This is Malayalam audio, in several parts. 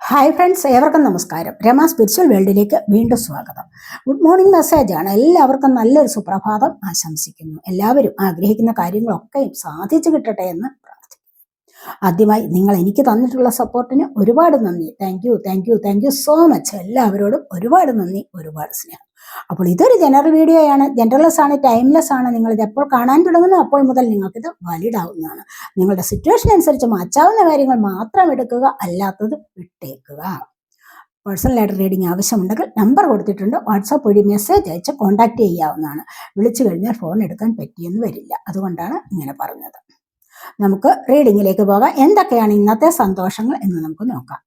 ഹായ് ഫ്രണ്ട്സ്, ഏവർക്കും നമസ്കാരം. രമ സ്പിരിച്വൽ വേൾഡിലേക്ക് വീണ്ടും സ്വാഗതം. ഗുഡ് മോർണിംഗ് മെസ്സേജാണ്. എല്ലാവർക്കും നല്ലൊരു സുപ്രഭാതം ആശംസിക്കുന്നു. എല്ലാവരും ആഗ്രഹിക്കുന്ന കാര്യങ്ങളൊക്കെയും സാധിച്ചു കിട്ടട്ടെ എന്ന് പ്രാർത്ഥിക്കുന്നു. ആദ്യമായി നിങ്ങൾ എനിക്ക് തന്നിട്ടുള്ള സപ്പോർട്ടിന് ഒരുപാട് നന്ദി. Thank you so much. എല്ലാവരോടും ഒരുപാട് നന്ദി, ഒരുപാട് സ്നേഹം. അപ്പോൾ ഇതൊരു ജനറൽ വീഡിയോയാണ്, ജനറൽലെസ് ആണ്, ടൈംലെസ് ആണ്. നിങ്ങളിത് എപ്പോൾ കാണാൻ തുടങ്ങുന്നു അപ്പോൾ മുതൽ നിങ്ങൾക്കിത് വാലിഡ് ആവുന്നതാണ്. നിങ്ങളുടെ സിറ്റുവേഷൻ അനുസരിച്ച് മാറ്റാവുന്ന കാര്യങ്ങൾ മാത്രം എടുക്കുക, അല്ലാത്തത് വിട്ടേക്കുക. പേഴ്സണലായിട്ട് റീഡിങ് ആവശ്യമുണ്ടെങ്കിൽ നമ്പർ കൊടുത്തിട്ടുണ്ട്, വാട്സാപ്പ് വഴി മെസ്സേജ് അയച്ച് കോൺടാക്ട് ചെയ്യാവുന്നതാണ്. വിളിച്ചു കഴിഞ്ഞാൽ ഫോൺ എടുക്കാൻ പറ്റിയെന്ന് വരില്ല, അതുകൊണ്ടാണ് ഇങ്ങനെ പറഞ്ഞത്. നമുക്ക് റീഡിങ്ങിലേക്ക് പോകാം. എന്തൊക്കെയാണ് ഇന്നത്തെ സന്തോഷങ്ങൾ എന്ന് നമുക്ക് നോക്കാം.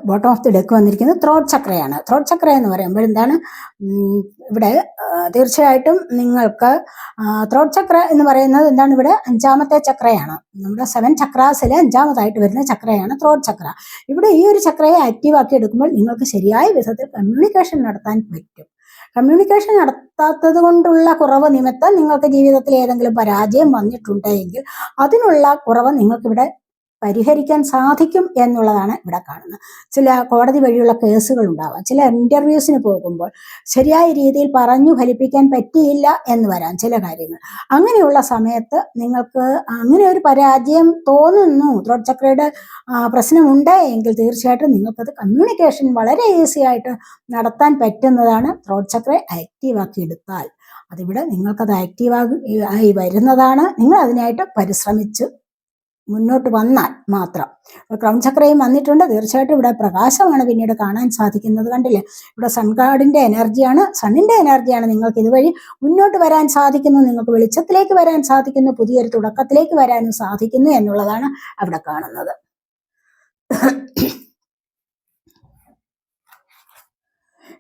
ബോട്ടം ഓഫ് ദി ഡെക്ക് വന്നിരിക്കുന്നത് ത്രോട്ട് ചക്രയാണ്. ത്രോട്ട് ചക്ര എന്ന് പറയുമ്പോൾ എന്താണ്, ഇവിടെ തീർച്ചയായിട്ടും നിങ്ങൾക്ക് ത്രോട്ട് ചക്ര എന്ന് പറയുന്നത് എന്താണ്, ഇവിടെ അഞ്ചാമത്തെ ചക്രയാണ്. നമ്മുടെ 7 ചക്രാസിൽ അഞ്ചാമതായിട്ട് വരുന്ന ചക്രയാണ് ത്രോട്ട് ചക്ര. ഇവിടെ ഈ ഒരു ചക്രയെ ആക്റ്റീവ് ആക്കി എടുക്കുമ്പോൾ നിങ്ങൾക്ക് ശരിയായ വിധത്തിൽ കമ്മ്യൂണിക്കേഷൻ നടത്താൻ പറ്റും. കമ്മ്യൂണിക്കേഷൻ നടത്താത്തത് കൊണ്ടുള്ള കുറവ് നിമിത്തം നിങ്ങൾക്ക് ജീവിതത്തിൽ ഏതെങ്കിലും പരാജയം വന്നിട്ടുണ്ടെങ്കിൽ അതിനുള്ള കുറവ് നിങ്ങൾക്കിവിടെ പരിഹരിക്കാൻ സാധിക്കും എന്നുള്ളതാണ് ഇവിടെ കാണുന്നത്. ചില കോടതി വഴിയുള്ള കേസുകൾ ഉണ്ടാവാം, ചില ഇന്റർവ്യൂസിന് പോകുമ്പോൾ ശരിയായ രീതിയിൽ പറഞ്ഞു ഫലിപ്പിക്കാൻ പറ്റിയില്ല എന്ന് വരാം ചില കാര്യങ്ങൾ. അങ്ങനെയുള്ള സമയത്ത് നിങ്ങൾക്ക് അങ്ങനെ ഒരു പരാജയം തോന്നുന്നു, ത്രോട്ട് ചക്രയുടെ പ്രശ്നമുണ്ട് എങ്കിൽ തീർച്ചയായിട്ടും നിങ്ങൾക്കത് കമ്മ്യൂണിക്കേഷൻ വളരെ ഈസി ആയിട്ട് നടത്താൻ പറ്റുന്നതാണ്. ത്രോട്ട് ചക്ര ആക്റ്റീവ് ആക്കി എടുത്താൽ അതിവിടെ നിങ്ങൾക്കത് ആയി വരുന്നതാണ്. നിങ്ങൾ അതിനായിട്ട് പരിശ്രമിച്ച് മുന്നോട്ട് വന്നാൽ മാത്രം. ക്രൗൺ ചക്രയും വന്നിട്ടുണ്ട്. തീർച്ചയായിട്ടും ഇവിടെ പ്രകാശമാണ് പിന്നീട് കാണാൻ സാധിക്കുന്നത്. കണ്ടില്ലേ, ഇവിടെ സൺഗാഡിന്റെ എനർജിയാണ്, സണ്ണിന്റെ എനർജിയാണ്. നിങ്ങൾക്ക് ഇതുവഴി മുന്നോട്ട് വരാൻ സാധിക്കുന്നു, നിങ്ങൾക്ക് വെളിച്ചത്തിലേക്ക് വരാൻ സാധിക്കുന്നു, പുതിയൊരു തുടക്കത്തിലേക്ക് വരാനും സാധിക്കുന്നു എന്നുള്ളതാണ് അവിടെ കാണുന്നത്.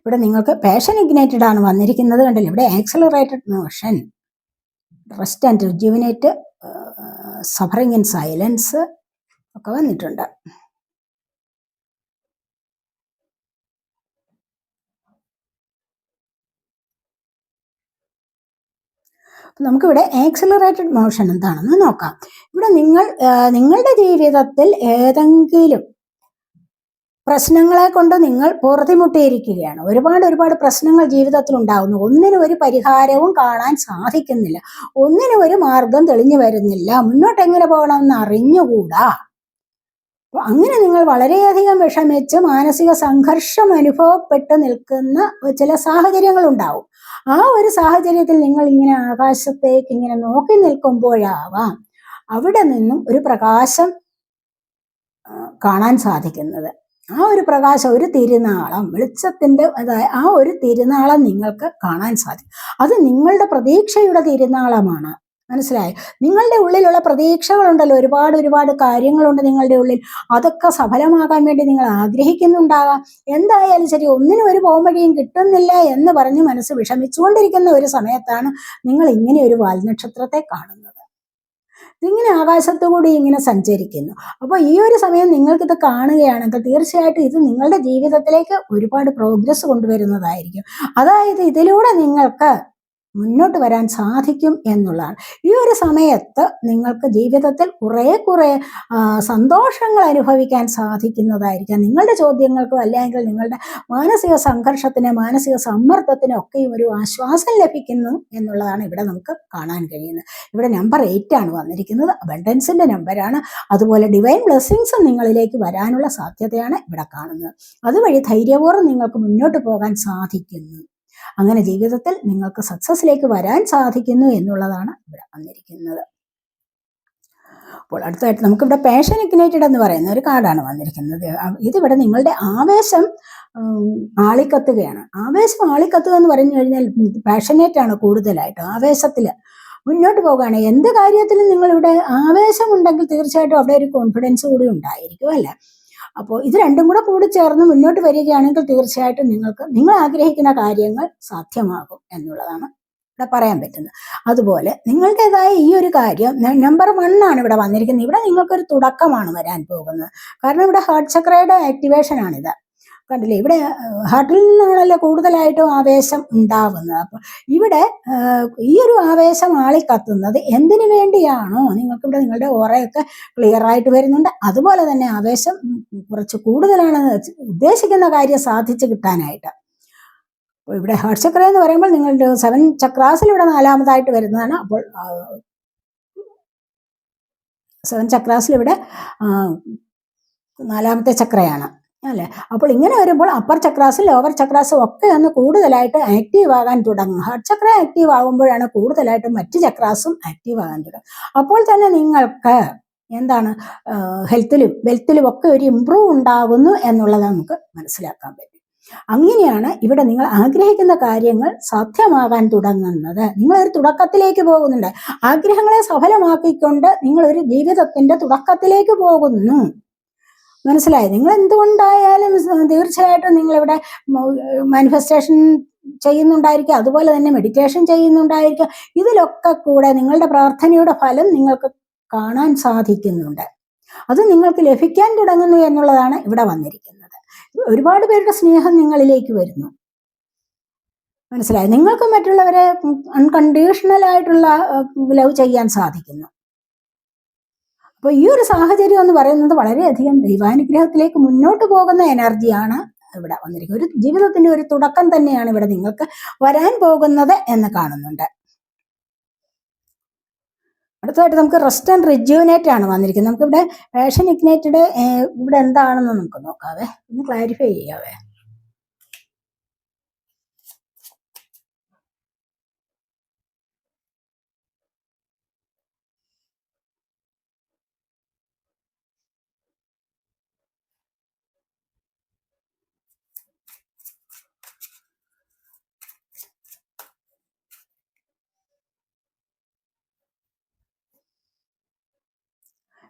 ഇവിടെ നിങ്ങൾക്ക് പാഷൻ ഇഗ്നൈറ്റഡ് ആണ് വന്നിരിക്കുന്നത്. കണ്ടില്ലേ, ഇവിടെ accelerated motion, rest and rejuvenate, suffering in silence ഒക്കെ വന്നിട്ടുണ്ട്. നമുക്കിവിടെ ആക്സിലറേറ്റഡ് മോഷൻ എന്താണെന്ന് നോക്കാം. ഇവിടെ നിങ്ങളുടെ ജീവിതത്തിൽ ഏതെങ്കിലും പ്രശ്നങ്ങളെ കൊണ്ട് നിങ്ങൾ പൊറുതിമുട്ടിയിരിക്കുകയാണ്. ഒരുപാട് പ്രശ്നങ്ങൾ ജീവിതത്തിൽ ഉണ്ടാകുന്നു. ഒന്നിനും ഒരു പരിഹാരവും കാണാൻ സാധിക്കുന്നില്ല, ഒന്നിനും ഒരു മാർഗം തെളിഞ്ഞു വരുന്നില്ല, മുന്നോട്ട് എങ്ങനെ പോകണമെന്ന് അറിഞ്ഞുകൂടാ. അങ്ങനെ നിങ്ങൾ വളരെയധികം വിഷമിച്ച് മാനസിക സംഘർഷം അനുഭവപ്പെട്ട് നിൽക്കുന്ന ചില സാഹചര്യങ്ങൾ ഉണ്ടാവും. ആ ഒരു സാഹചര്യത്തിൽ നിങ്ങൾ ഇങ്ങനെ ആകാശത്തേക്ക് ഇങ്ങനെ നോക്കി നിൽക്കുമ്പോഴാവാം അവിടെ നിന്നും ഒരു പ്രകാശം കാണാൻ സാധിക്കുന്നത്. ആ ഒരു പ്രകാശം, ഒരു തിരുനാളം, വെളിച്ചത്തിന്റെ ആ ഒരു തിരുനാളം നിങ്ങൾക്ക് കാണാൻ സാധിക്കും. അത് നിങ്ങളുടെ പ്രതീക്ഷയുടെ തിരുനാളമാണ്. മനസ്സിലായോ? നിങ്ങളുടെ ഉള്ളിലുള്ള പ്രതീക്ഷകളുണ്ടല്ലോ, ഒരുപാട് കാര്യങ്ങളുണ്ട് നിങ്ങളുടെ ഉള്ളിൽ. അതൊക്കെ സഫലമാകാൻ വേണ്ടി നിങ്ങൾ ആഗ്രഹിക്കുന്നുണ്ടാകാം. എന്തായാലും ശരി, ഒന്നിനും ഒരു പോംവഴിയും കിട്ടുന്നില്ല എന്ന് പറഞ്ഞ് മനസ്സ് വിഷമിച്ചുകൊണ്ടിരിക്കുന്ന ഒരു സമയത്താണ് നിങ്ങൾ ഇങ്ങനെ ഒരു വാൽനക്ഷത്രത്തെ കാണുന്നത്. ഇതിങ്ങനെ ആകാശത്തുകൂടി ഇങ്ങനെ സഞ്ചരിക്കുന്നു. അപ്പോൾ ഈ ഒരു സമയം നിങ്ങൾക്കിത് കാണുകയാണെങ്കിൽ തീർച്ചയായിട്ടും ഇത് നിങ്ങളുടെ ജീവിതത്തിലേക്ക് ഒരുപാട് പ്രോഗ്രസ് കൊണ്ടുവരുന്നതായിരിക്കും. അതായത് ഇതിലൂടെ നിങ്ങൾക്ക് മുന്നോട്ട് വരാൻ സാധിക്കും എന്നുള്ളതാണ്. ഈ ഒരു സമയത്ത് നിങ്ങൾക്ക് ജീവിതത്തിൽ കുറെ സന്തോഷങ്ങൾ അനുഭവിക്കാൻ സാധിക്കുന്നതായിരിക്കാം. നിങ്ങളുടെ ചോദ്യങ്ങൾക്കും അല്ലെങ്കിൽ നിങ്ങളുടെ മാനസിക സംഘർഷത്തിന്, മാനസിക സമ്മർദ്ദത്തിനും ഒക്കെയും ഒരു ആശ്വാസം ലഭിക്കുന്നു എന്നുള്ളതാണ് ഇവിടെ നമുക്ക് കാണാൻ കഴിയുന്നത്. ഇവിടെ നമ്പർ 8 ആണ് വന്നിരിക്കുന്നത്, അബണ്ടൻസിന്റെ നമ്പറാണ്. അതുപോലെ ഡിവൈൻ ബ്ലെസ്സിങ്സ് നിങ്ങളിലേക്ക് വരാനുള്ള സാധ്യതയാണ് ഇവിടെ കാണുന്നത്. അതുവഴി ധൈര്യപൂർവ്വം നിങ്ങൾക്ക് മുന്നോട്ട് പോകാൻ സാധിക്കുന്നു. അങ്ങനെ ജീവിതത്തിൽ നിങ്ങൾക്ക് സക്സസിലേക്ക് വരാൻ സാധിക്കുന്നു എന്നുള്ളതാണ് ഇവിടെ വന്നിരിക്കുന്നത്. അപ്പോൾ അടുത്തായിട്ട് നമുക്കിവിടെ പാഷൻ ഇഗ്നൈറ്റഡ് എന്ന് പറയുന്ന ഒരു കാർഡാണ് വന്നിരിക്കുന്നത്. ഇതിവിടെ നിങ്ങളുടെ ആവേശം ആളിക്കത്തുകയാണ്. ആവേശം ആളിക്കത്തുക എന്ന് പറഞ്ഞു കഴിഞ്ഞാൽ പാഷനേറ്റ് ആണ്, കൂടുതലായിട്ട് ആവേശത്തിൽ മുന്നോട്ട് പോകുകയാണ്. എന്ത് കാര്യത്തിലും നിങ്ങളിവിടെ ആവേശമുണ്ടെങ്കിൽ തീർച്ചയായിട്ടും അവിടെ ഒരു കോൺഫിഡൻസ് കൂടി ഉണ്ടായിരിക്കും, അല്ലേ? അപ്പോൾ ഇത് രണ്ടും കൂടെ കൂടി ചേർന്ന് മുന്നോട്ട് വരികയാണെങ്കിൽ തീർച്ചയായിട്ടും നിങ്ങൾ ആഗ്രഹിക്കുന്ന കാര്യങ്ങൾ സാധ്യമാകും എന്നുള്ളതാണ് ഇവിടെ പറയാൻ പറ്റുന്നത്. അതുപോലെ നിങ്ങളുടേതായ ഈ ഒരു കാര്യം നമ്പർ 1 ആണ് ഇവിടെ വന്നിരിക്കുന്നത്. ഇവിടെ നിങ്ങൾക്കൊരു തുടക്കമാണ് വരാൻ പോകുന്നത്. കാരണം ഇവിടെ ഹാർട്ട് ചക്രയുടെ ആക്ടിവേഷൻ ആണിത്. കണ്ടില്ലേ, ഇവിടെ ഹാർട്ടിൽ നിന്നാണല്ലോ കൂടുതലായിട്ടും ആവേശം ഉണ്ടാവുന്നത്. അപ്പൊ ഇവിടെ ഈ ഒരു ആവേശം ആളിക്കത്തുന്നത് എന്തിനു വേണ്ടിയാണോ, നിങ്ങൾക്ക് ഇവിടെ നിങ്ങളുടെ ഓറയൊക്കെ ക്ലിയർ ആയിട്ട് വരുന്നുണ്ട്. അതുപോലെ തന്നെ ആവേശം കുറച്ച് കൂടുതലാണ് ഉദ്ദേശിക്കുന്ന കാര്യം സാധിച്ചു കിട്ടാനായിട്ട്. ഇവിടെ ഹാർട്ട് ചക്ര എന്ന് പറയുമ്പോൾ നിങ്ങളുടെ 7 ചക്രാസിൽ ഇവിടെ 4ാമതായിട്ട് വരുന്നതാണ്. അപ്പോൾ 7 ചക്രാസിൽ ഇവിടെ 4ാമത്തെ ചക്രയാണ് അല്ലേ. അപ്പോൾ ഇങ്ങനെ വരുമ്പോൾ അപ്പർ ചക്രാസും ലോവർ ചക്രാസും ഒക്കെ ഒന്ന് കൂടുതലായിട്ട് ആക്റ്റീവ് ആകാൻ തുടങ്ങും. ഹാർട്ട് ചക്ര ആക്റ്റീവ് ആകുമ്പോഴാണ് കൂടുതലായിട്ട് മറ്റ് ചക്രാസും ആക്റ്റീവ് ആകാൻ തുടങ്ങും. അപ്പോൾ തന്നെ നിങ്ങൾക്ക് എന്താണ് ഹെൽത്തിലും വെൽത്തിലും ഒക്കെ ഒരു ഇമ്പ്രൂവ് ഉണ്ടാകുന്നു എന്നുള്ളത് നമുക്ക് മനസ്സിലാക്കാൻ പറ്റും. അങ്ങനെയാണ് ഇവിടെ നിങ്ങൾ ആഗ്രഹിക്കുന്ന കാര്യങ്ങൾ സാധ്യമാകാൻ തുടങ്ങുന്നത്. നിങ്ങളൊരു തുടക്കത്തിലേക്ക് പോകുന്നുണ്ട്. ആഗ്രഹങ്ങളെ സഫലമാക്കിക്കൊണ്ട് നിങ്ങളൊരു ജീവിതത്തിന്റെ തുടക്കത്തിലേക്ക് പോകുന്നു. മനസ്സിലായി? നിങ്ങൾ എന്തുകൊണ്ടായാലും തീർച്ചയായിട്ടും നിങ്ങളിവിടെ മാനിഫെസ്റ്റേഷൻ ചെയ്യുന്നുണ്ടായിരിക്കും, അതുപോലെ തന്നെ മെഡിറ്റേഷൻ ചെയ്യുന്നുണ്ടായിരിക്കും. ഇതിലൊക്കെ കൂടെ നിങ്ങളുടെ പ്രാർത്ഥനയുടെ ഫലം നിങ്ങൾക്ക് കാണാൻ സാധിക്കുന്നുണ്ട്. അത് നിങ്ങൾക്ക് ലഭിക്കാൻ തുടങ്ങുന്നു എന്നുള്ളതാണ് ഇവിടെ വന്നിരിക്കുന്നത്. ഒരുപാട് പേരുടെ സ്നേഹം നിങ്ങളിലേക്ക് വരുന്നു. മനസ്സിലായി? നിങ്ങൾക്ക് മറ്റുള്ളവരെ അൺകണ്ടീഷണൽ ആയിട്ടുള്ള ലവ് ചെയ്യാൻ സാധിക്കുന്നു. അപ്പോൾ ഈ ഒരു സാഹചര്യം എന്ന് പറയുന്നത് വളരെയധികം ദൈവാനുഗ്രഹത്തിലേക്ക് മുന്നോട്ട് പോകുന്ന എനർജിയാണ് ഇവിടെ വന്നിരിക്കുന്നത്. ഒരു ജീവിതത്തിന്റെ ഒരു തുടക്കം തന്നെയാണ് ഇവിടെ നിങ്ങൾക്ക് വരാൻ പോകുന്നത് എന്ന് കാണുന്നുണ്ട്. അടുത്തതായിട്ട് നമുക്ക് റെസ്റ്റ് ആൻഡ് റിജ്യൂനേറ്റ് ആണ് വന്നിരിക്കുന്നത്. നമുക്കിവിടെ പാഷൻ ഇഗ്നൈറ്റഡ് ഇവിടെ എന്താണെന്ന് നമുക്ക് നോക്കാവേ, ഒന്ന് ക്ലാരിഫൈ ചെയ്യാവേ.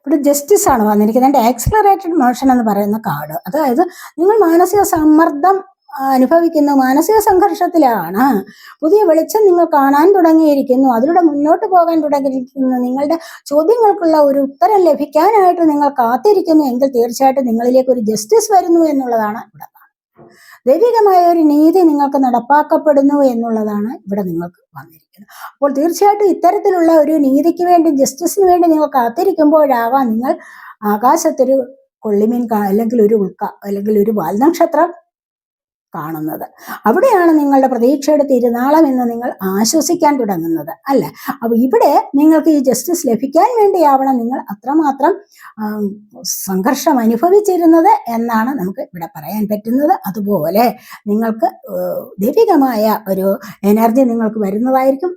ഇവിടെ ജസ്റ്റിസ് ആണ് വന്നിരിക്കുന്നത്. ആക്സിലറേറ്റഡ് മോഷൻ എന്ന് പറയുന്ന കാർഡ്, അതായത് നിങ്ങൾ മാനസിക സമ്മർദ്ദം അനുഭവിക്കുന്നു, മാനസിക സംഘർഷത്തിലാണ്. പുതിയ വെളിച്ചം നിങ്ങൾ കാണാൻ തുടങ്ങിയിരിക്കുന്നു, അതിലൂടെ മുന്നോട്ട് പോകാൻ തുടങ്ങിയിരിക്കുന്നു. നിങ്ങളുടെ ചോദ്യങ്ങൾക്കുള്ള ഒരു ഉത്തരം ലഭിക്കാനായിട്ട് നിങ്ങൾ കാത്തിരിക്കുന്നു എങ്കിൽ തീർച്ചയായിട്ടും നിങ്ങളിലേക്ക് ഒരു ജസ്റ്റിസ് വരുന്നു എന്നുള്ളതാണ് ഇവിടെ. ദൈവികമായ ഒരു നീതി നിങ്ങൾക്ക് നടപ്പാക്കപ്പെടുന്നു എന്നുള്ളതാണ് ഇവിടെ നിങ്ങൾക്ക് വന്നിരിക്കുന്നത്. അപ്പോൾ തീർച്ചയായിട്ടും ഇത്തരത്തിലുള്ള ഒരു നീതിക്ക് വേണ്ടി, ജസ്റ്റിസിന് വേണ്ടി നിങ്ങൾ കാത്തിരിക്കുമ്പോഴാവാം നിങ്ങൾ ആകാശത്തൊരു കൊള്ളിമീൻ അല്ലെങ്കിൽ ഒരു ഉൽക്ക അല്ലെങ്കിൽ ഒരു വാൽനക്ഷത്രം കാണുന്നത്. അവിടെയാണ് നിങ്ങളുടെ പ്രതീക്ഷയുടെ തിരുനാളം എന്ന് നിങ്ങൾ ആശ്വസിക്കാൻ തുടങ്ങുന്നത് അല്ലെ. അപ്പൊ ഇവിടെ നിങ്ങൾക്ക് ഈ ജസ്റ്റിസ് ലഭിക്കാൻ വേണ്ടിയാവണം നിങ്ങൾ അത്രമാത്രം സംഘർഷം അനുഭവിച്ചിരുന്നത് എന്നാണ് നമുക്ക് ഇവിടെ പറയാൻ പറ്റുന്നത്. അതുപോലെ നിങ്ങൾക്ക് ദൈവികമായ ഒരു എനർജി നിങ്ങൾക്ക് വരുന്നതായിരിക്കും,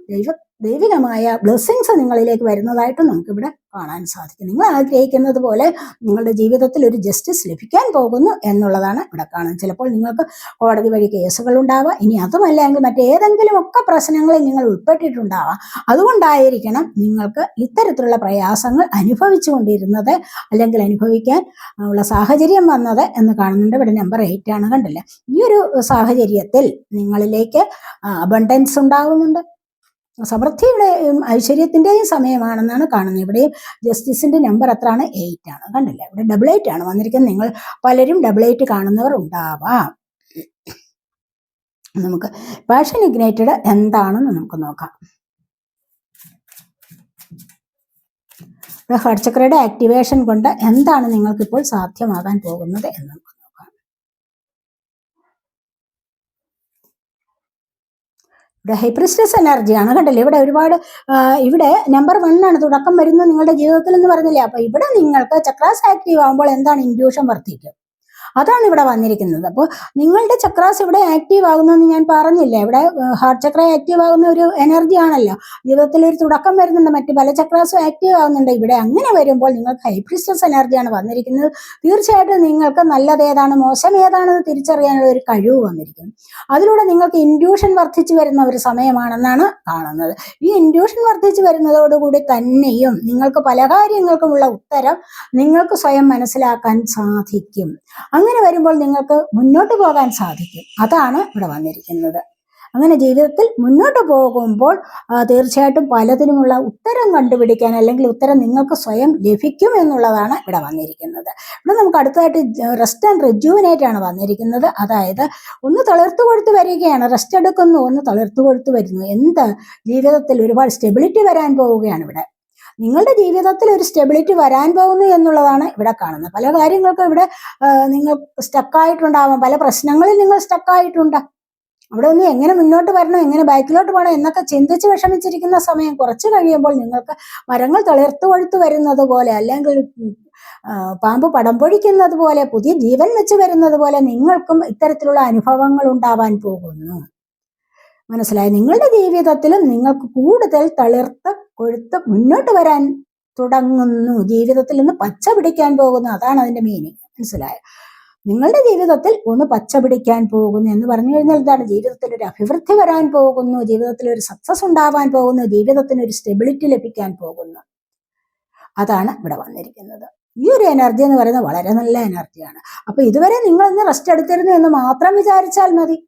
ദൈവികമായ ബ്ലെസ്സിങ്സ് നിങ്ങളിലേക്ക് വരുന്നതായിട്ട് നമുക്കിവിടെ കാണാൻ സാധിക്കും. നിങ്ങൾ ആഗ്രഹിക്കുന്നത് പോലെ നിങ്ങളുടെ ജീവിതത്തിൽ ഒരു ജസ്റ്റിസ് ലഭിക്കാൻ പോകുന്നു എന്നുള്ളതാണ് ഇവിടെ കാണുന്നത്. ചിലപ്പോൾ നിങ്ങൾക്ക് കോടതി വഴി കേസുകൾ ഉണ്ടാവാം, ഇനി അതുമല്ലെങ്കിൽ മറ്റേതെങ്കിലും ഒക്കെ പ്രശ്നങ്ങളിൽ നിങ്ങൾ ഉൾപ്പെട്ടിട്ടുണ്ടാവാം. അതുകൊണ്ടായിരിക്കണം നിങ്ങൾക്ക് ഇത്തരത്തിലുള്ള പ്രയാസങ്ങൾ അനുഭവിച്ചുകൊണ്ടിരുന്നത് അല്ലെങ്കിൽ അനുഭവിക്കാൻ ഉള്ള സാഹചര്യം വന്നത് എന്ന് കാണുന്നുണ്ട്. ഇവിടെ നമ്പർ 8 ആണ്, കണ്ടില്ലേ. ഈ ഒരു സാഹചര്യത്തിൽ നിങ്ങളിലേക്ക് അബണ്ടൻസ് ഉണ്ടാകുന്നുണ്ട്, സമൃദ്ധിയുടെയും ഐശ്വര്യത്തിന്റെയും സമയമാണെന്നാണ് കാണുന്നത്. ഇവിടെയും ജസ്റ്റിസിന്റെ നമ്പർ എത്രയാണ്? 8 ആണ്, കണ്ടില്ല. ഇവിടെ 88 ആണ് വന്നിരിക്കുന്നത്. നിങ്ങൾ പലരും 88 കാണുന്നവർ ഉണ്ടാവാം. നമുക്ക് പാഷൻ ഇഗ്നൈറ്റഡ് എന്താണെന്ന് നമുക്ക് നോക്കാം. ഹാർട്ട് ചക്രയുടെ ആക്ടിവേഷൻ കൊണ്ട് എന്താണ് നിങ്ങൾക്ക് ഇപ്പോൾ സാധ്യമാകാൻ പോകുന്നത് എന്ന് നമുക്ക് നോക്കാം. ഇവിടെ ഹൈ പ്രീസ്റ്റസ് എനർജിയാണ്, കണ്ടല്ലേ. ഇവിടെ ഒരുപാട് ഇവിടെ നമ്പർ 1 ആണ് തുടക്കം വരുന്നു നിങ്ങളുടെ ജീവിതത്തിൽ എന്ന് പറഞ്ഞില്ലേ. അപ്പൊ ഇവിടെ നിങ്ങൾക്ക് ചക്രാസ് ആക്റ്റീവ് ആകുമ്പോൾ എന്താണ്? ഇൻഡ്യൂഷൻ വർദ്ധിക്കും. അതാണ് ഇവിടെ വന്നിരിക്കുന്നത്. അപ്പോൾ നിങ്ങളുടെ ചക്രാസ് ഇവിടെ ആക്റ്റീവ് ആകുന്നെന്ന് ഞാൻ പറഞ്ഞില്ല. ഇവിടെ ഹാർട്ട് ചക്ര ആക്റ്റീവ് ആകുന്ന ഒരു എനർജി ആണല്ലോ. ജീവിതത്തിൽ ഒരു തുടക്കം വരുന്നുണ്ട്, മറ്റു പല ചക്രാസും ആക്റ്റീവ് ആകുന്നുണ്ട്. ഇവിടെ അങ്ങനെ വരുമ്പോൾ നിങ്ങൾക്ക് ഹൈ പ്രീസ്റ്റസ് എനർജിയാണ് വന്നിരിക്കുന്നത്. തീർച്ചയായിട്ടും നിങ്ങൾക്ക് നല്ലത് ഏതാണ് മോശം ഏതാണെന്ന് തിരിച്ചറിയാനുള്ള ഒരു കഴിവ് വന്നിരിക്കുന്നു. അതിലൂടെ നിങ്ങൾക്ക് ഇൻഡ്യൂഷൻ വർദ്ധിച്ചു വരുന്ന ഒരു സമയമാണെന്നാണ് കാണുന്നത്. ഈ ഇൻഡ്യൂഷൻ വർദ്ധിച്ചു വരുന്നതോടുകൂടി തന്നെയും നിങ്ങൾക്ക് പല കാര്യങ്ങൾക്കുമുള്ള ഉത്തരം നിങ്ങൾക്ക് സ്വയം മനസ്സിലാക്കാൻ സാധിക്കും. അങ്ങനെ വരുമ്പോൾ നിങ്ങൾക്ക് മുന്നോട്ട് പോകാൻ സാധിക്കും. അതാണ് ഇവിടെ വന്നിരിക്കുന്നത്. അങ്ങനെ ജീവിതത്തിൽ മുന്നോട്ട് പോകുമ്പോൾ തീർച്ചയായിട്ടും പലതിനുമുള്ള ഉത്തരം കണ്ടുപിടിക്കാൻ അല്ലെങ്കിൽ ഉത്തരം നിങ്ങൾക്ക് സ്വയം ലഭിക്കും എന്നുള്ളതാണ് ഇവിടെ വന്നിരിക്കുന്നത്. ഇവിടെ നമുക്ക് അടുത്തതായിട്ട് റെസ്റ്റ് ആൻഡ് റിജുവിനേറ്റ് ആണ് വന്നിരിക്കുന്നത്. അതായത് ഒന്ന് തളിർത്തു കൊടുത്തു വരികയാണ്, റെസ്റ്റ് എടുക്കുന്നു, ഒന്ന് തളിർത്തു കൊടുത്തു വരുന്നു. എന്ത് ജീവിതത്തിൽ ഒരുപാട് സ്റ്റെബിലിറ്റി വരാൻ പോവുകയാണ് ഇവിടെ. നിങ്ങളുടെ ജീവിതത്തിൽ ഒരു സ്റ്റെബിലിറ്റി വരാൻ പോകുന്നു എന്നുള്ളതാണ് ഇവിടെ കാണുന്നത്. പല കാര്യങ്ങൾക്കും ഇവിടെ നിങ്ങൾ സ്റ്റക്കായിട്ടുണ്ടാവാം, പല പ്രശ്നങ്ങളിൽ നിങ്ങൾ സ്റ്റക്കായിട്ടുണ്ട്. അവിടെ ഒന്ന് എങ്ങനെ മുന്നോട്ട് വരണം, എങ്ങനെ ബാക്കിലോട്ട് പോകണം എന്നൊക്കെ ചിന്തിച്ച് വിഷമിച്ചിരിക്കുന്ന സമയം കുറച്ച് കഴിയുമ്പോൾ നിങ്ങൾക്ക് മരങ്ങൾ തളിർത്തു കൊഴുത്തു വരുന്നത് പോലെ, അല്ലെങ്കിൽ പാമ്പ് പടം പൊഴിക്കുന്നത് പോലെ, പുതിയ ജീവൻ വെച്ച് വരുന്നത് പോലെ നിങ്ങൾക്കും ഇത്തരത്തിലുള്ള അനുഭവങ്ങൾ ഉണ്ടാവാൻ പോകുന്നു. മനസ്സിലായി? നിങ്ങളുടെ ജീവിതത്തിലും നിങ്ങൾക്ക് കൂടുതൽ തളിർത്ത് കൊഴുത്ത് മുന്നോട്ട് വരാൻ തുടങ്ങുന്നു. ജീവിതത്തിൽ ഒന്ന് പച്ച പിടിക്കാൻ പോകുന്നു. അതാണ് അതിന്റെ മീനിങ്. മനസ്സിലായോ? നിങ്ങളുടെ ജീവിതത്തിൽ ഒന്ന് പച്ച പിടിക്കാൻ പോകുന്നു എന്ന് പറഞ്ഞു കഴിഞ്ഞാൽ എന്താണ്? ജീവിതത്തിൽ ഒരു അഭിവൃദ്ധി വരാൻ പോകുന്നു, ജീവിതത്തിൽ ഒരു സക്സസ് ഉണ്ടാവാൻ പോകുന്നു, ജീവിതത്തിന് ഒരു സ്റ്റെബിലിറ്റി ലഭിക്കാൻ പോകുന്നു. അതാണ് ഇവിടെ വന്നിരിക്കുന്നത്. ഈ ഒരു എനർജി എന്ന് പറയുന്നത് വളരെ നല്ല എനർജിയാണ്. അപ്പൊ ഇതുവരെ നിങ്ങൾ ഇന്ന് റെസ്റ്റ് എടുത്തിരുന്നു എന്ന് മാത്രം വിചാരിച്ചാൽ മതി.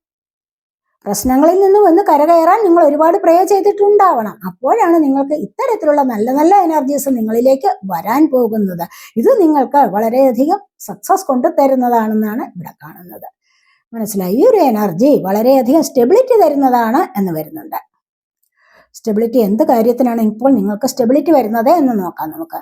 പ്രശ്നങ്ങളിൽ നിന്നും ഒന്ന് കരകയറാൻ നിങ്ങൾ ഒരുപാട് പ്രേ ചെയ്തിട്ടുണ്ടാവണം. അപ്പോഴാണ് നിങ്ങൾക്ക് ഇത്തരത്തിലുള്ള നല്ല നല്ല എനർജീസ് നിങ്ങളിലേക്ക് വരാൻ പോകുന്നത്. ഇത് നിങ്ങൾക്ക് വളരെയധികം സക്സസ് കൊണ്ടുതരുന്നതാണെന്നാണ് ഇവിടെ കാണുന്നത്. മനസ്സിലായി? ഈ ഒരു എനർജി വളരെയധികം സ്റ്റെബിലിറ്റി തരുന്നതാണ് എന്ന് വരുന്നുണ്ട്. സ്റ്റെബിലിറ്റി എന്ത് കാര്യത്തിനാണ് ഇപ്പോൾ നിങ്ങൾക്ക് സ്റ്റെബിലിറ്റി വരുന്നത് എന്ന് നോക്കാം നമുക്ക്.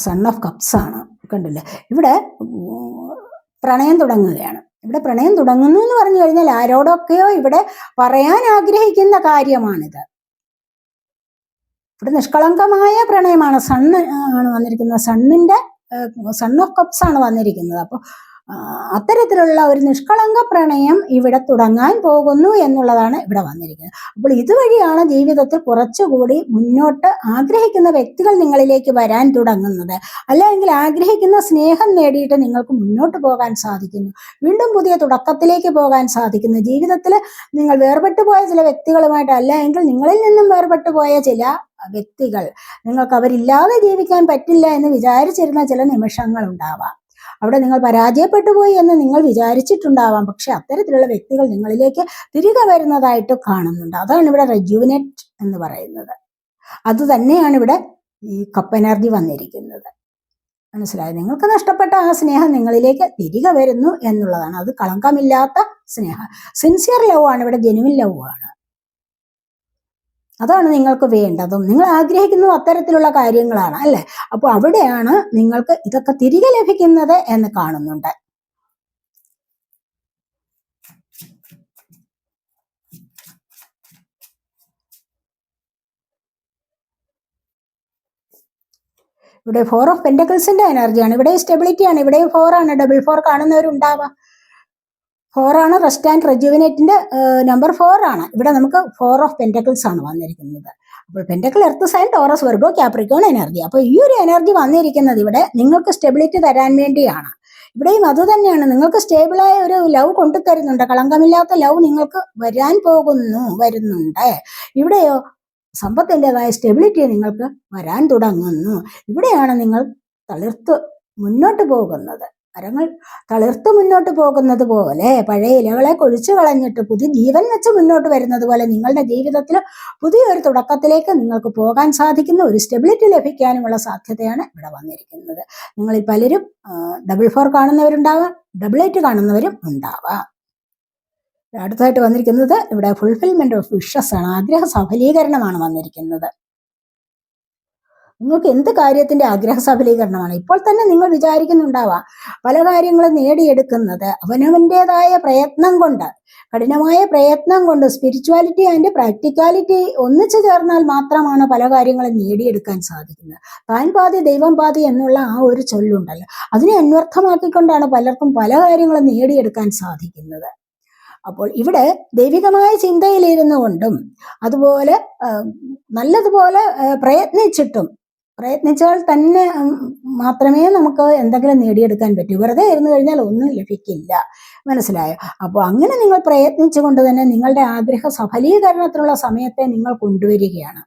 സൺ ഓഫ് കപ്സ് ആണ്. കണ്ടില്ലേ? ഇവിടെ പ്രണയം തുടങ്ങുകയാണ്. ഇവിടെ പ്രണയം തുടങ്ങുന്നു എന്ന് പറഞ്ഞു കഴിഞ്ഞാൽ ആരോടൊക്കെയോ ഇവിടെ പറയാൻ ആഗ്രഹിക്കുന്ന കാര്യമാണിത്. ഇവിടെ നിഷ്കളങ്കമായ പ്രണയമാണ്. സണ്ണ് ആണ് വന്നിരിക്കുന്നത്. സൺ ഓഫ് കപ്സ് ആണ് വന്നിരിക്കുന്നത്. അപ്പോൾ അത്തരത്തിലുള്ള ഒരു നിഷ്കളങ്ക പ്രണയം ഇവിടെ തുടങ്ങാൻ പോകുന്നു എന്നുള്ളതാണ് ഇവിടെ വന്നിരിക്കുന്നത്. അപ്പോൾ ഇതുവഴിയാണ് ജീവിതത്തിൽ കുറച്ചുകൂടി മുന്നോട്ട് ആഗ്രഹിക്കുന്ന വ്യക്തികൾ നിങ്ങളിലേക്ക് വരാൻ തുടങ്ങുന്നത്. അല്ലെങ്കിൽ ആഗ്രഹിക്കുന്ന സ്നേഹം നേടിയിട്ട് നിങ്ങൾക്ക് മുന്നോട്ട് പോകാൻ സാധിക്കുന്നു. വീണ്ടും പുതിയ തുടക്കത്തിലേക്ക് പോകാൻ സാധിക്കുന്നു. ജീവിതത്തിൽ നിങ്ങൾ വേർപെട്ടു പോയ ചില വ്യക്തികളുമായിട്ട്, അല്ലെങ്കിൽ നിങ്ങളിൽ നിന്നും വേർപെട്ടു പോയ ചില വ്യക്തികൾ, നിങ്ങൾക്ക് അവരില്ലാതെ ജീവിക്കാൻ പറ്റില്ല എന്ന് വിചാരിച്ചിരുന്ന ചില നിമിഷങ്ങൾ ഉണ്ടാവാം. അവിടെ നിങ്ങൾ പരാജയപ്പെട്ടു പോയി എന്ന് നിങ്ങൾ വിചാരിച്ചിട്ടുണ്ടാവാം. പക്ഷെ അത്തരത്തിലുള്ള വ്യക്തികൾ നിങ്ങളിലേക്ക് തിരികെ വരുന്നതായിട്ട് കാണുന്നുണ്ട്. അതാണ് ഇവിടെ റെജുവിനേറ്റ് എന്ന് പറയുന്നത്. അത് തന്നെയാണ് ഇവിടെ ഈ കപ്പ് എനർജി വന്നിരിക്കുന്നത്. മനസ്സിലായി? നിങ്ങൾക്ക് നഷ്ടപ്പെട്ട ആ സ്നേഹം നിങ്ങളിലേക്ക് തിരികെ വരുന്നു എന്നുള്ളതാണ്. അത് കളങ്കമില്ലാത്ത സ്നേഹം, സിൻസിയർ ലവ് ആണ് ഇവിടെ, ജെനുവിൻ ലവ് ആണ്. അതാണ് നിങ്ങൾക്ക് വേണ്ടതും. നിങ്ങൾ ആഗ്രഹിക്കുന്നത് അത്തരത്തിലുള്ള കാര്യങ്ങളാണ്, അല്ലെ? അപ്പോൾ അവിടെയാണ് നിങ്ങൾക്ക് ഇതൊക്കെ തിരികെ ലഭിക്കുന്നത് എന്ന് കാണുന്നുണ്ട്. ഇവിടെ 4 ഓഫ് പെന്റക്കിൾസിന്റെ എനർജിയാണ്. ഇവിടെ സ്റ്റെബിലിറ്റിയാണ്. ഇവിടെ 4 ആണ്. ഡബിൾ 4 കാണുന്നവരുണ്ടാവാം. 4 ആണ് റെസ്റ്റ് ആൻഡ് റെജുവിനേറ്റിന്റെ നമ്പർ 4 ആണ്. ഇവിടെ നമുക്ക് 4 ഓഫ് പെന്റക്കിൾസ് ആണ് വന്നിരിക്കുന്നത്. അപ്പോൾ pentacle earth sign, Taurus, Virgo, Capricorn energy. അപ്പോൾ ഈ ഒരു എനർജി വന്നിരിക്കുന്നത് ഇവിടെ നിങ്ങൾക്ക് സ്റ്റെബിലിറ്റി തരാൻ വേണ്ടിയാണ്. ഇവിടെയും അത് തന്നെയാണ്. നിങ്ങൾക്ക് സ്റ്റേബിളായ ഒരു ലവ് കൊണ്ടുതരുന്നുണ്ട്. കളങ്കമില്ലാത്ത ലവ് നിങ്ങൾക്ക് വരുന്നുണ്ട്. ഇവിടെയോ സമ്പത്തിൻ്റെതായ സ്റ്റെബിലിറ്റി നിങ്ങൾക്ക് വരാൻ തുടങ്ങുന്നു. ഇവിടെയാണ് നിങ്ങൾ തളിർത്ത് മുന്നോട്ട് പോകുന്നത്. മരങ്ങൾ തളിർത്ത് മുന്നോട്ട് പോകുന്നത് പോലെ, പഴയ ഇലകളെ കൊഴിച്ചു കളഞ്ഞിട്ട് പുതിയ ജീവൻ വെച്ച് മുന്നോട്ട് വരുന്നത് പോലെ നിങ്ങളുടെ ജീവിതത്തിൽ പുതിയൊരു തുടക്കത്തിലേക്ക് നിങ്ങൾക്ക് പോകാൻ സാധിക്കുന്ന ഒരു സ്റ്റെബിലിറ്റി ലഭിക്കാനുമുള്ള സാധ്യതയാണ് ഇവിടെ വന്നിരിക്കുന്നത്. നിങ്ങളിൽ പലരും ഡബിൾ 4 കാണുന്നവരുണ്ടാവാം, ഡബിൾ 8 കാണുന്നവരും ഉണ്ടാവാം. അടുത്തായിട്ട് വന്നിരിക്കുന്നത് ഇവിടെ ഫുൾഫിൽമെന്റ് ഓഫ് വിഷസ് ആണ്. ആഗ്രഹ സഫലീകരണമാണ് വന്നിരിക്കുന്നത്. നിങ്ങൾക്ക് എന്ത് കാര്യത്തിന്റെ ആഗ്രഹ സഫലീകരണമാണ്? ഇപ്പോൾ തന്നെ നിങ്ങൾ വിചാരിക്കുന്നുണ്ടാവാം പല കാര്യങ്ങളും നേടിയെടുക്കുന്നത് അവനവൻ്റെതായ പ്രയത്നം കൊണ്ട്, കഠിനമായ പ്രയത്നം കൊണ്ട്. സ്പിരിച്വാലിറ്റി ആൻഡ് പ്രാക്ടിക്കാലിറ്റി ഒന്നിച്ചു ചേർന്നാൽ മാത്രമാണ് പല കാര്യങ്ങളും നേടിയെടുക്കാൻ സാധിക്കുന്നത്. താൻ പാതി ദൈവം പാതി എന്നുള്ള ആ ഒരു ചൊല്ലുണ്ടല്ലോ, അതിനെ അന്വർത്ഥമാക്കിക്കൊണ്ടാണ് പലർക്കും പല കാര്യങ്ങളും നേടിയെടുക്കാൻ സാധിക്കുന്നത്. അപ്പോൾ ഇവിടെ ദൈവികമായ ചിന്തയിലിരുന്നു കൊണ്ടും അതുപോലെ നല്ലതുപോലെ പ്രയത്നിച്ചാൽ തന്നെ മാത്രമേ നമുക്ക് എന്തെങ്കിലും നേടിയെടുക്കാൻ പറ്റൂ. വെറുതെ ഇരുന്നു കഴിഞ്ഞാൽ ഒന്നും ലഭിക്കില്ല. മനസ്സിലായോ? അപ്പോൾ അങ്ങനെ നിങ്ങൾ പ്രയത്നിച്ചുകൊണ്ട് തന്നെ നിങ്ങളുടെ ആഗ്രഹ സഫലീകരണത്തിനുള്ള സമയത്തെ നിങ്ങൾ കൊണ്ടുവരികയാണ്.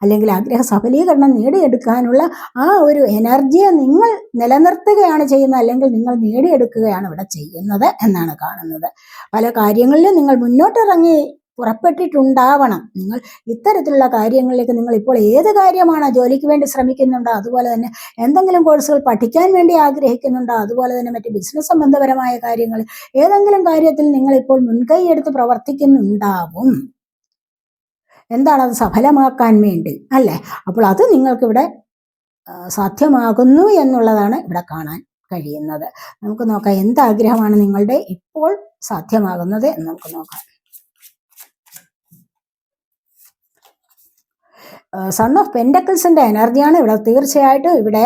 അല്ലെങ്കിൽ ആഗ്രഹ സഫലീകരണം നേടിയെടുക്കാനുള്ള ആ ഒരു എനർജിയെ നിങ്ങൾ നിലനിർത്തുകയാണ് ചെയ്യുന്നത്, അല്ലെങ്കിൽ നിങ്ങൾ നേടിയെടുക്കുകയാണ് ഇവിടെ ചെയ്യുന്നത് എന്നാണ് കാണുന്നത്. പല കാര്യങ്ങളിലും നിങ്ങൾ മുന്നോട്ടിറങ്ങി പുറപ്പെട്ടിട്ടുണ്ടാവണം. നിങ്ങൾ ഇത്തരത്തിലുള്ള കാര്യങ്ങളിലേക്ക് നിങ്ങൾ ഇപ്പോൾ ഏത് കാര്യമാണോ ജോലിക്ക് വേണ്ടി ശ്രമിക്കുന്നുണ്ടോ, അതുപോലെ തന്നെ എന്തെങ്കിലും കോഴ്സുകൾ പഠിക്കാൻ വേണ്ടി ആഗ്രഹിക്കുന്നുണ്ടോ, അതുപോലെ തന്നെ മറ്റ് ബിസിനസ് സംബന്ധപരമായ കാര്യങ്ങൾ ഏതെങ്കിലും കാര്യത്തിൽ നിങ്ങൾ ഇപ്പോൾ മുൻകൈ എടുത്ത് പ്രവർത്തിക്കുന്നുണ്ടാവും. എന്താണ് അത് സഫലമാക്കാൻ വേണ്ടി, അല്ലേ? അപ്പോൾ അത് നിങ്ങൾക്കിവിടെ സാധ്യമാകുന്നു എന്നുള്ളതാണ് ഇവിടെ കാണാൻ കഴിയുന്നത്. നമുക്ക് നോക്കാം എന്താഗ്രഹമാണ് നിങ്ങളുടെ ഇപ്പോൾ സാധ്യമാകുന്നത് എന്ന് നമുക്ക് നോക്കാം. സൺ ഓഫ് പെൻഡക്കിൾസിന്റെ എനർജിയാണ് ഇവിടെ. തീർച്ചയായിട്ടും ഇവിടെ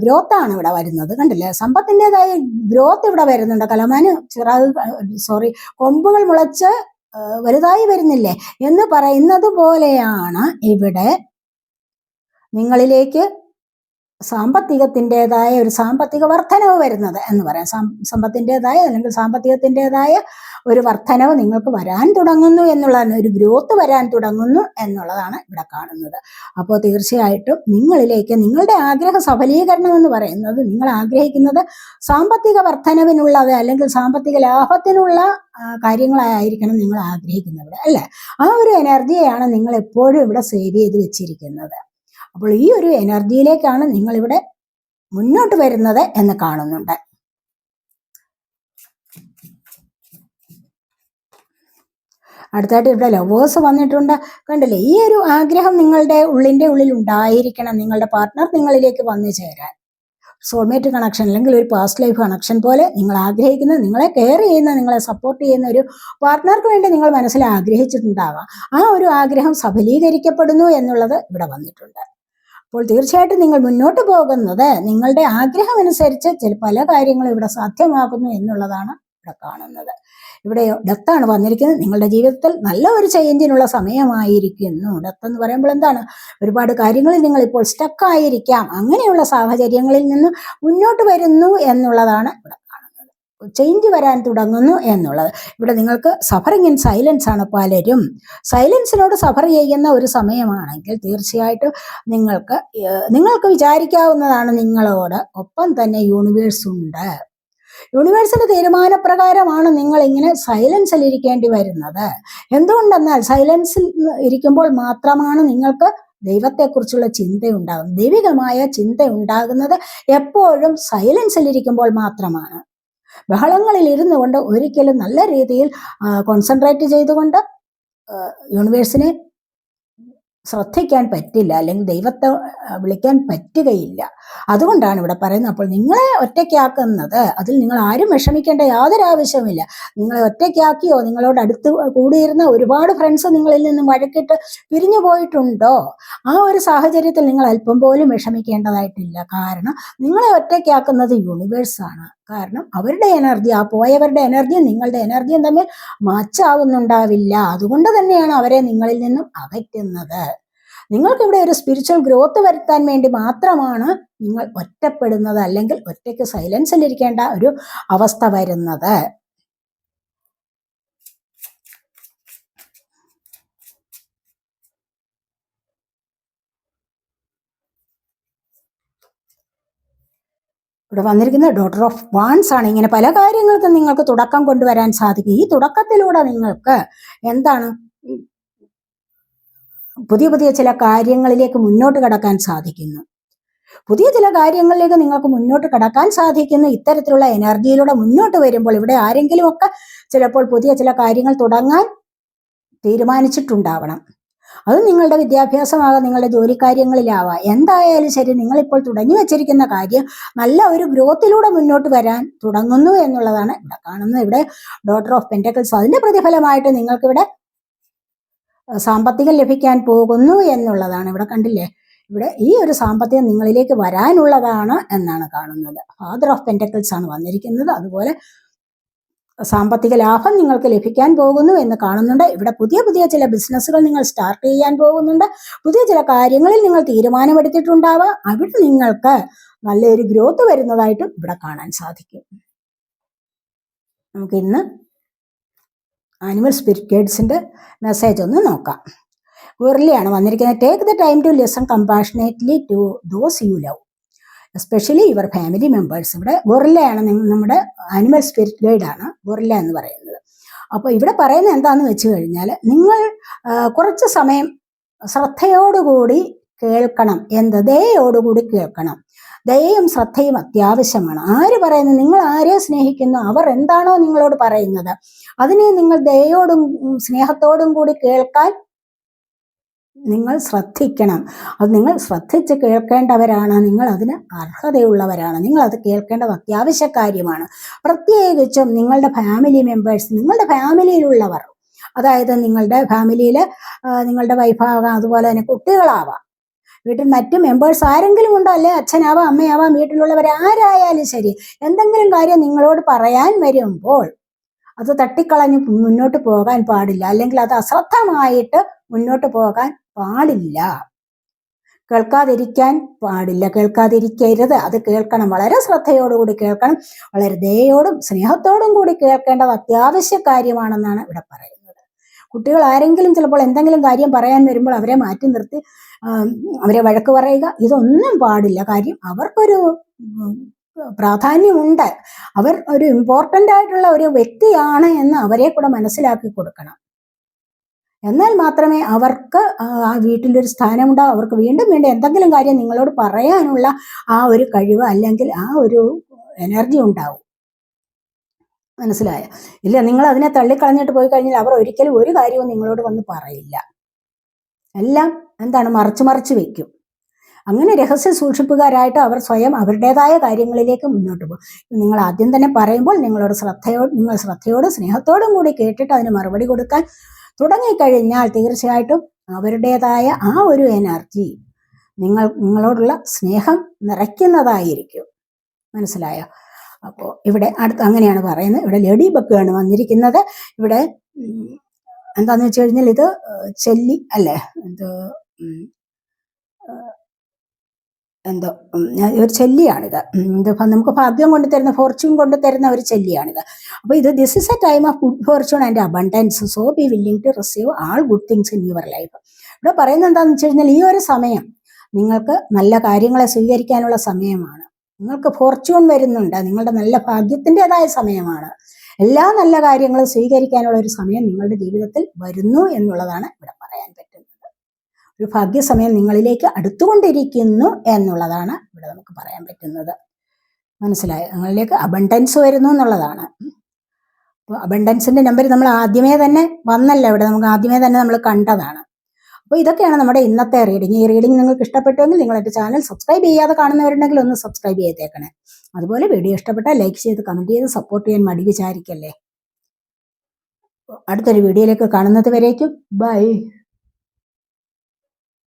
ഗ്രോത്ത് ആണ് ഇവിടെ വരുന്നത്. കണ്ടില്ലേ, സമ്പത്തിൻ്റെതായ ഗ്രോത്ത് ഇവിടെ വരുന്നുണ്ട്. കലമാന് കൊമ്പുകൾ മുളച്ച് വലുതായി വരുന്നില്ലേ എന്ന് പറയുന്നത് പോലെയാണ് ഇവിടെ നിങ്ങളിലേക്ക് സാമ്പത്തികത്തിൻ്റെതായ ഒരു സാമ്പത്തിക വർധനവ് വരുന്നത് എന്ന് പറയാം. സമ്പത്തിൻ്റെതായ അല്ലെങ്കിൽ സാമ്പത്തികത്തിൻ്റെതായ ഒരു വർധനവ് നിങ്ങൾക്ക് വരാൻ തുടങ്ങുന്നു എന്നുള്ളതാണ്, ഒരു ഗ്രോത്ത് വരാൻ തുടങ്ങുന്നു എന്നുള്ളതാണ് ഇവിടെ കാണുന്നത്. അപ്പോൾ തീർച്ചയായിട്ടും നിങ്ങളിലേക്ക് നിങ്ങളുടെ ആഗ്രഹ സഫലീകരണം എന്ന് പറയുന്നത്, നിങ്ങൾ ആഗ്രഹിക്കുന്നത് സാമ്പത്തിക വർധനവിനുള്ളത് അല്ലെങ്കിൽ സാമ്പത്തിക ലാഭത്തിനുള്ള കാര്യങ്ങളായിരിക്കണം നിങ്ങൾ ആഗ്രഹിക്കുന്നത്, അല്ലേ? ആ ഒരു എനർജിയെയാണ് നിങ്ങൾ എപ്പോഴും ഇവിടെ സേവ് ചെയ്ത് വെച്ചിരിക്കുന്നത്. അപ്പോൾ ഈ ഒരു എനർജിയിലേക്കാണ് നിങ്ങളിവിടെ മുന്നോട്ട് വരുന്നത് എന്ന് കാണുന്നുണ്ട്. അടുത്തായിട്ട് ഇവിടെ ലവേഴ്സ് വന്നിട്ടുണ്ട്. കണ്ടില്ലേ, ഈ ഒരു ആഗ്രഹം നിങ്ങളുടെ ഉള്ളിൽ ഉണ്ടായിരിക്കണം. നിങ്ങളുടെ പാർട്ട്ണർ നിങ്ങളിലേക്ക് വന്നു ചേരാൻ, സോൾമേറ്റ് കണക്ഷൻ അല്ലെങ്കിൽ ഒരു പാസ്റ്റ് ലൈഫ് കണക്ഷൻ പോലെ നിങ്ങൾ ആഗ്രഹിക്കുന്ന, നിങ്ങളെ കെയർ ചെയ്യുന്ന, നിങ്ങളെ സപ്പോർട്ട് ചെയ്യുന്ന ഒരു പാർട്ട്ണർക്ക് വേണ്ടി നിങ്ങൾ മനസ്സിൽ ആഗ്രഹിച്ചിട്ടുണ്ടാവാം. ആ ഒരു ആഗ്രഹം സഫലീകരിക്കപ്പെടുന്നു എന്നുള്ളത് ഇവിടെ വന്നിട്ടുണ്ട്. അപ്പോൾ തീർച്ചയായിട്ടും നിങ്ങൾ മുന്നോട്ട് പോകുന്നത് നിങ്ങളുടെ ആഗ്രഹം അനുസരിച്ച് പല കാര്യങ്ങളും ഇവിടെ സാധ്യമാകുന്നു എന്നുള്ളതാണ് ഇവിടെ കാണുന്നത്. ഇവിടെ ഡെത്താണ് വന്നിരിക്കുന്നത്. നിങ്ങളുടെ ജീവിതത്തിൽ നല്ല ഒരു ചേഞ്ചിനുള്ള സമയമായിരിക്കുന്നു. ഡെത്ത് എന്ന് പറയുമ്പോൾ എന്താണ്, ഒരുപാട് കാര്യങ്ങളിൽ നിങ്ങൾ ഇപ്പോൾ സ്റ്റക്കായിരിക്കാം. അങ്ങനെയുള്ള സാഹചര്യങ്ങളിൽ നിന്ന് മുന്നോട്ട് വരുന്നു എന്നുള്ളതാണ് ഇവിടെ കാണുന്നത്. ചേഞ്ച് വരാൻ തുടങ്ങുന്നു എന്നുള്ളത്. ഇവിടെ നിങ്ങൾക്ക് സഫറിങ് ഇൻ സൈലൻസ് ആണ്. പലരും സൈലൻസിനോട് സഫർ ചെയ്യുന്ന ഒരു സമയമാണെങ്കിൽ തീർച്ചയായിട്ടും നിങ്ങൾക്ക് വിചാരിക്കാവുന്നതാണ്, നിങ്ങളോട് ഒപ്പം തന്നെ യൂണിവേഴ്സ് ഉണ്ട്. യൂണിവേഴ്സിന്റെ തീരുമാനപ്രകാരമാണ് നിങ്ങൾ ഇങ്ങനെ സൈലൻസിൽ ഇരിക്കേണ്ടി വരുന്നത്. എന്തുകൊണ്ടെന്നാൽ സൈലൻസിൽ ഇരിക്കുമ്പോൾ മാത്രമാണ് നിങ്ങൾക്ക് ദൈവത്തെക്കുറിച്ചുള്ള ചിന്ത ഉണ്ടാകുന്നത്. ദൈവികമായ ചിന്ത ഉണ്ടാകുന്നത് എപ്പോഴും സൈലൻസിൽ ഇരിക്കുമ്പോൾ മാത്രമാണ്. ബഹളങ്ങളിൽ ഇരുന്നു കൊണ്ട് ഒരിക്കലും നല്ല രീതിയിൽ കോൺസെൻട്രേറ്റ് ചെയ്തുകൊണ്ട് യൂണിവേഴ്സിനെ ശ്രദ്ധിക്കാൻ പറ്റില്ല, അല്ലെങ്കിൽ ദൈവത്തെ വിളിക്കാൻ പറ്റുകയില്ല. അതുകൊണ്ടാണ് ഇവിടെ പറയുന്നത്. അപ്പോൾ നിങ്ങളെ ഒറ്റയ്ക്കാക്കുന്നത്, അതിൽ നിങ്ങൾ ആരും വിഷമിക്കേണ്ട യാതൊരു ആവശ്യമില്ല. നിങ്ങളെ ഒറ്റയ്ക്കാക്കിയോ, നിങ്ങളോട് അടുത്ത് കൂടിയിരുന്ന ഒരുപാട് ഫ്രണ്ട്സ് നിങ്ങളിൽ നിന്നും വഴക്കിട്ട് പിരിഞ്ഞു പോയിട്ടുണ്ടോ, ആ ഒരു സാഹചര്യത്തിൽ നിങ്ങൾ അല്പം പോലും വിഷമിക്കേണ്ടതായിട്ടില്ല. കാരണം നിങ്ങളെ ഒറ്റയ്ക്കാക്കുന്നത് യൂണിവേഴ്സാണ്. കാരണം അവരുടെ എനർജി, ആ പോയവരുടെ എനർജിയും നിങ്ങളുടെ എനർജിയും തമ്മിൽ മാച്ചാവുന്നുണ്ടാവില്ല. അതുകൊണ്ട് തന്നെയാണ് അവരെ നിങ്ങളിൽ നിന്നും അകറ്റുന്നത്. നിങ്ങൾക്കിവിടെ ഒരു സ്പിരിച്വൽ ഗ്രോത്ത് വരുത്താൻ വേണ്ടി മാത്രമാണ് നിങ്ങൾ ഒറ്റപ്പെടുന്നത്, അല്ലെങ്കിൽ ഒറ്റയ്ക്ക് സൈലൻസിലിരിക്കേണ്ട ഒരു അവസ്ഥ വരുന്നത്. ഇവിടെ വന്നിരിക്കുന്ന ഡോട്ടർ ഓഫ് വാൺസ് ആണ്. ഇങ്ങനെ പല കാര്യങ്ങൾക്കും നിങ്ങൾക്ക് തുടക്കം കൊണ്ടുവരാൻ സാധിക്കും. ഈ തുടക്കത്തിലൂടെ നിങ്ങൾക്ക് എന്താണ്, പുതിയ ചില കാര്യങ്ങളിലേക്ക് മുന്നോട്ട് കടക്കാൻ സാധിക്കുന്നു. പുതിയ ചില കാര്യങ്ങളിലേക്ക് നിങ്ങൾക്ക് മുന്നോട്ട് കടക്കാൻ സാധിക്കുന്നു. ഇത്തരത്തിലുള്ള എനർജിയിലൂടെ മുന്നോട്ട് വരുമ്പോൾ ഇവിടെ ആരെങ്കിലുമൊക്കെ ചിലപ്പോൾ പുതിയ ചില കാര്യങ്ങൾ തുടങ്ങാൻ തീരുമാനിച്ചിട്ടുണ്ടാവണം. അത് നിങ്ങളുടെ വിദ്യാഭ്യാസമാകാം, നിങ്ങളുടെ ജോലിക്കാര്യങ്ങളിലാവാം. എന്തായാലും ശരി, നിങ്ങളിപ്പോൾ തുടങ്ങി വെച്ചിരിക്കുന്ന കാര്യം നല്ല ഒരു ഗ്രോത്തിലൂടെ മുന്നോട്ട് വരാൻ തുടങ്ങുന്നു എന്നുള്ളതാണ് ഇവിടെ കാണുന്നത്. ഇവിടെ ഡോട്ടർ ഓഫ് പെന്റക്കിൾസ്, അതിന്റെ പ്രതിഫലമായിട്ട് നിങ്ങൾക്കിവിടെ സാമ്പത്തികം ലഭിക്കാൻ പോകുന്നു എന്നുള്ളതാണ് ഇവിടെ. കണ്ടില്ലേ, ഇവിടെ ഈ ഒരു സാമ്പത്തികം നിങ്ങളിലേക്ക് വരാനുള്ളതാണ് എന്നാണ് കാണുന്നത്. ഫാദർ ഓഫ് പെന്റക്കിൾസ് ആണ് വന്നിരിക്കുന്നത്. അതുപോലെ സാമ്പത്തിക ലാഭം നിങ്ങൾക്ക് ലഭിക്കാൻ പോകുന്നു എന്ന് കാണുന്നുണ്ട്. ഇവിടെ പുതിയ ചില ബിസിനസ്സുകൾ നിങ്ങൾ സ്റ്റാർട്ട് ചെയ്യാൻ പോകുന്നുണ്ട്. പുതിയ ചില കാര്യങ്ങളിൽ നിങ്ങൾ തീരുമാനമെടുത്തിട്ടുണ്ടാവാം. അവിടെ നിങ്ങൾക്ക് നല്ലൊരു ഗ്രോത്ത് വരുന്നതായിട്ടും ഇവിടെ കാണാൻ സാധിക്കും. നമുക്കിന്ന് ആനിമൽ സ്പിരിറ്റ് ഗൈഡ്സിന്റെ മെസ്സേജ് ഒന്ന് നോക്കാം. ഗൊറില്ലയാണ് വന്നിരിക്കുന്നത്. Take the time to listen compassionately to those you love, especially your family members. ഇവിടെ ഗൊറില്ലയാണ് നമ്മുടെ ആനിമൽ സ്പിരിറ്റ് ഗൈഡാണ് ഗൊറില്ല എന്ന് പറയുന്നത്. അപ്പോൾ ഇവിടെ പറയുന്നത് എന്താണെന്ന് വെച്ച് കഴിഞ്ഞാൽ, നിങ്ങൾ കുറച്ച് സമയം ശ്രദ്ധയോടുകൂടി കേൾക്കണം. ദയയോടുകൂടി കേൾക്കണം. ദയയും ശ്രദ്ധയും അത്യാവശ്യമാണ്. ആര് പറയുന്നു, നിങ്ങൾ ആരെ സ്നേഹിക്കുന്നു, അവർ എന്താണോ നിങ്ങളോട് പറയുന്നത്, അതിനെ നിങ്ങൾ ദയയോടും സ്നേഹത്തോടും കൂടി കേൾക്കാൻ നിങ്ങൾ ശ്രദ്ധിക്കണം. അത് നിങ്ങൾ ശ്രദ്ധിച്ച് കേൾക്കേണ്ടവരാണ്. നിങ്ങൾ അതിന് അർഹതയുള്ളവരാണ്. നിങ്ങൾ അത് കേൾക്കേണ്ടത് അത്യാവശ്യ കാര്യമാണ്. പ്രത്യേകിച്ചും നിങ്ങളുടെ ഫാമിലി മെമ്പേഴ്സ്, നിങ്ങളുടെ ഫാമിലിയിലുള്ളവർ, അതായത് നിങ്ങളുടെ ഫാമിലിയിൽ നിങ്ങളുടെ വൈഫാകാം, അതുപോലെ തന്നെ കുട്ടികളാവാം, വീട്ടിൽ മറ്റ് മെമ്പേഴ്സ് ആരെങ്കിലും ഉണ്ടോ, അല്ലെ അച്ഛനാവാം, അമ്മയാവാം, വീട്ടിലുള്ളവർ ആരായാലും ശരി, എന്തെങ്കിലും കാര്യം നിങ്ങളോട് പറയാൻ വരുമ്പോൾ അത് തട്ടിക്കളഞ്ഞ് മുന്നോട്ട് പോകാൻ പാടില്ല. അല്ലെങ്കിൽ അത് അശ്രദ്ധമായിട്ട് മുന്നോട്ട് പോകാൻ പാടില്ല. കേൾക്കാതിരിക്കാൻ പാടില്ല, കേൾക്കാതിരിക്കരുത്. അത് കേൾക്കണം, വളരെ ശ്രദ്ധയോടുകൂടി കേൾക്കണം. വളരെ ദയയോടും സ്നേഹത്തോടും കൂടി കേൾക്കേണ്ടത് അത്യാവശ്യ കാര്യമാണെന്നാണ് ഇവിടെ പറയുന്നത്. കുട്ടികൾ ആരെങ്കിലും ചിലപ്പോൾ എന്തെങ്കിലും കാര്യം പറയാൻ വരുമ്പോൾ അവരെ മാറ്റി നിർത്തി അവരെ വഴക്ക് പറയുക, ഇതൊന്നും പാടില്ല. കാര്യം അവർക്കൊരു പ്രാധാന്യമുണ്ട്, അവർ ഒരു ഇമ്പോർട്ടൻ്റ് ആയിട്ടുള്ള ഒരു വ്യക്തിയാണ് എന്ന് അവരെ കൂടെ മനസ്സിലാക്കി കൊടുക്കണം. എന്നാൽ മാത്രമേ അവർക്ക് ആ വീട്ടിലൊരു സ്ഥാനമുണ്ടാവും. അവർക്ക് വീണ്ടും വീണ്ടും എന്തെങ്കിലും കാര്യം നിങ്ങളോട് പറയാനുള്ള ആ ഒരു കഴിവ് അല്ലെങ്കിൽ ആ ഒരു എനർജി ഉണ്ടാവും. മനസ്സിലായോ? ഇല്ല, നിങ്ങൾ അതിനെ തള്ളിക്കളഞ്ഞിട്ട് പോയി കഴിഞ്ഞാൽ അവർ ഒരിക്കലും ഒരു കാര്യവും നിങ്ങളോട് വന്ന് പറയില്ല. എല്ലാം എന്താണ്, മറച്ചു വെക്കും. അങ്ങനെ രഹസ്യ സൂക്ഷിപ്പുകാരായിട്ട് അവർ സ്വയം അവരുടേതായ കാര്യങ്ങളിലേക്ക് മുന്നോട്ട് പോകും. നിങ്ങൾ ആദ്യം തന്നെ പറയുമ്പോൾ നിങ്ങൾ ശ്രദ്ധയോടും സ്നേഹത്തോടും കൂടി കേട്ടിട്ട് അതിന് മറുപടി കൊടുക്കാൻ തുടങ്ങിക്കഴിഞ്ഞാൽ തീർച്ചയായിട്ടും അവരുടേതായ ആ ഒരു എനർജി നിങ്ങളോടുള്ള സ്നേഹം നിറയ്ക്കുന്നതായിരിക്കും. മനസ്സിലായോ? അപ്പോൾ ഇവിടെ അങ്ങനെയാണ് പറയുന്നത്. ഇവിടെ ലേഡി ബഗ്ഗാണ് വന്നിരിക്കുന്നത്. ഇവിടെ എന്താന്ന് വെച്ച് കഴിഞ്ഞാൽ ഇത് ചെല്ലി അല്ലേ, എന്തോ ഒരു ചെല്ലിയാണിത്. നമുക്ക് ഭാഗ്യം കൊണ്ടുതരുന്ന, ഫോർച്യൂൺ കൊണ്ടുതരുന്ന ഒരു ചെല്ലിയാണിത്. അപ്പോൾ ഇത് this is a time of good fortune and abundance, so be willing to receive all good things in your life. ഇവിടെ പറയുന്നത് എന്താണെന്ന് വെച്ച് കഴിഞ്ഞാൽ, ഈ ഒരു സമയം നിങ്ങൾക്ക് നല്ല കാര്യങ്ങളെ സ്വീകരിക്കാനുള്ള സമയമാണ്. നിങ്ങൾക്ക് ഫോർച്യൂൺ വരുന്നുണ്ട്, നിങ്ങളുടെ നല്ല ഭാഗ്യത്തിൻ്റെതായ സമയമാണ്. എല്ലാ നല്ല കാര്യങ്ങളും സ്വീകരിക്കാനുള്ള ഒരു സമയം നിങ്ങളുടെ ജീവിതത്തിൽ വരുന്നു എന്നുള്ളതാണ് ഇവിടെ പറയാൻ പറ്റുന്നത്. ഒരു ഭാഗ്യസമയം നിങ്ങളിലേക്ക് അടുത്തുകൊണ്ടിരിക്കുന്നു എന്നുള്ളതാണ് ഇവിടെ നമുക്ക് പറയാൻ പറ്റുന്നത്. മനസ്സിലായോ? നിങ്ങളിലേക്ക് അബണ്ടൻസ് വരുന്നു എന്നുള്ളതാണ്. അപ്പോൾ അബണ്ടൻസിന്റെ നമ്പർ നമ്മൾ ആദ്യമേ തന്നെ വന്നല്ലോ, ഇവിടെ നമുക്ക് ആദ്യമേ തന്നെ നമ്മൾ കണ്ടതാണ്. അപ്പോൾ ഇതൊക്കെയാണ് നമ്മുടെ ഇന്നത്തെ റീഡിങ്. ഈ റീഡിങ് നിങ്ങൾക്ക് ഇഷ്ടപ്പെട്ടുവെങ്കിൽ നിങ്ങൾ എൻ്റെ ചാനൽ സബ്സ്ക്രൈബ് ചെയ്യാതെ കാണുന്നവരുണ്ടെങ്കിൽ ഒന്ന് സബ്സ്ക്രൈബ് ചെയ്തേക്കണേ. അതുപോലെ വീഡിയോ ഇഷ്ടപ്പെട്ടാൽ ലൈക്ക് ചെയ്ത് കമൻറ്റ് ചെയ്ത് സപ്പോർട്ട് ചെയ്യാൻ മടി വിചാരിക്കല്ലേ. അടുത്തൊരു വീഡിയോയിലേക്ക് കാണുന്നത് വരേക്കും ബൈ.